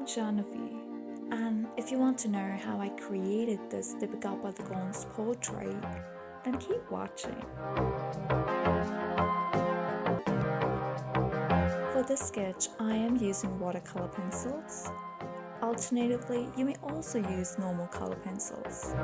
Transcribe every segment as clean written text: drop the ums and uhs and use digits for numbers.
Janavi, and if you want to know how I created this Deepika Padukone's portrait, then keep watching. For this sketch, I am using watercolor pencils. Alternatively, you may also use normal color pencils.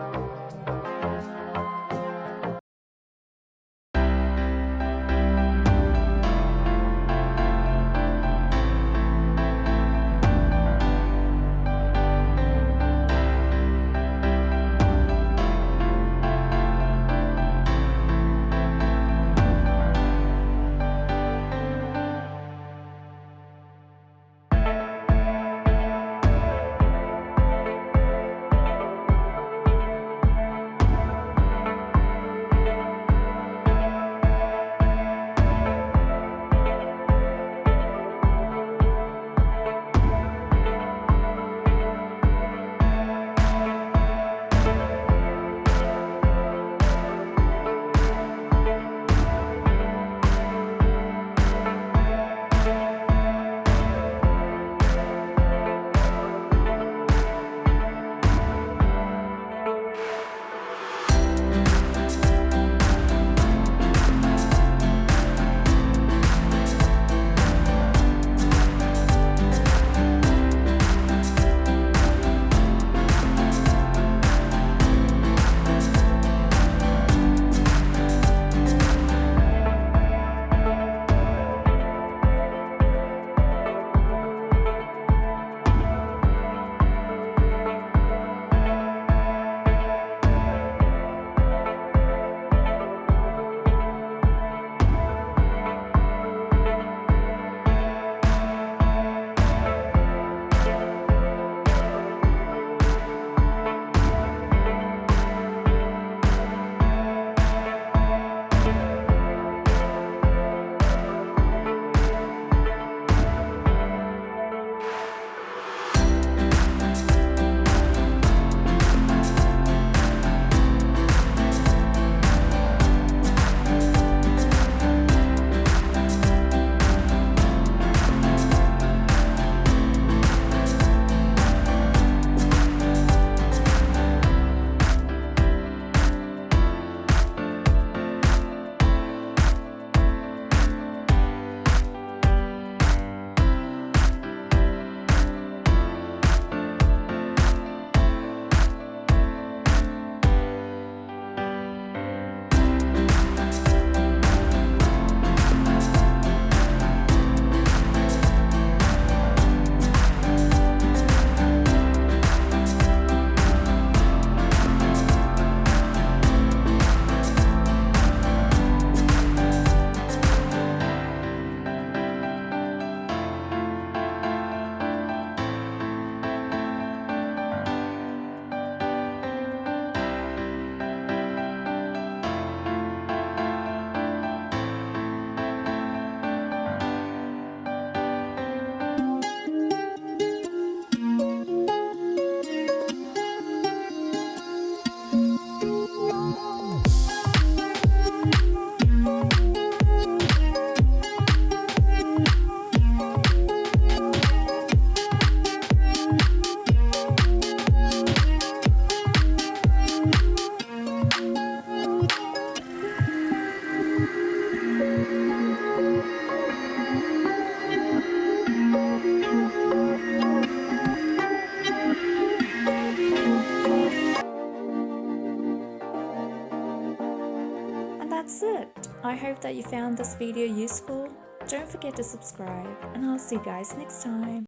That's it. I hope that you found this video useful. Don't forget to subscribe, and I'll see you guys next time.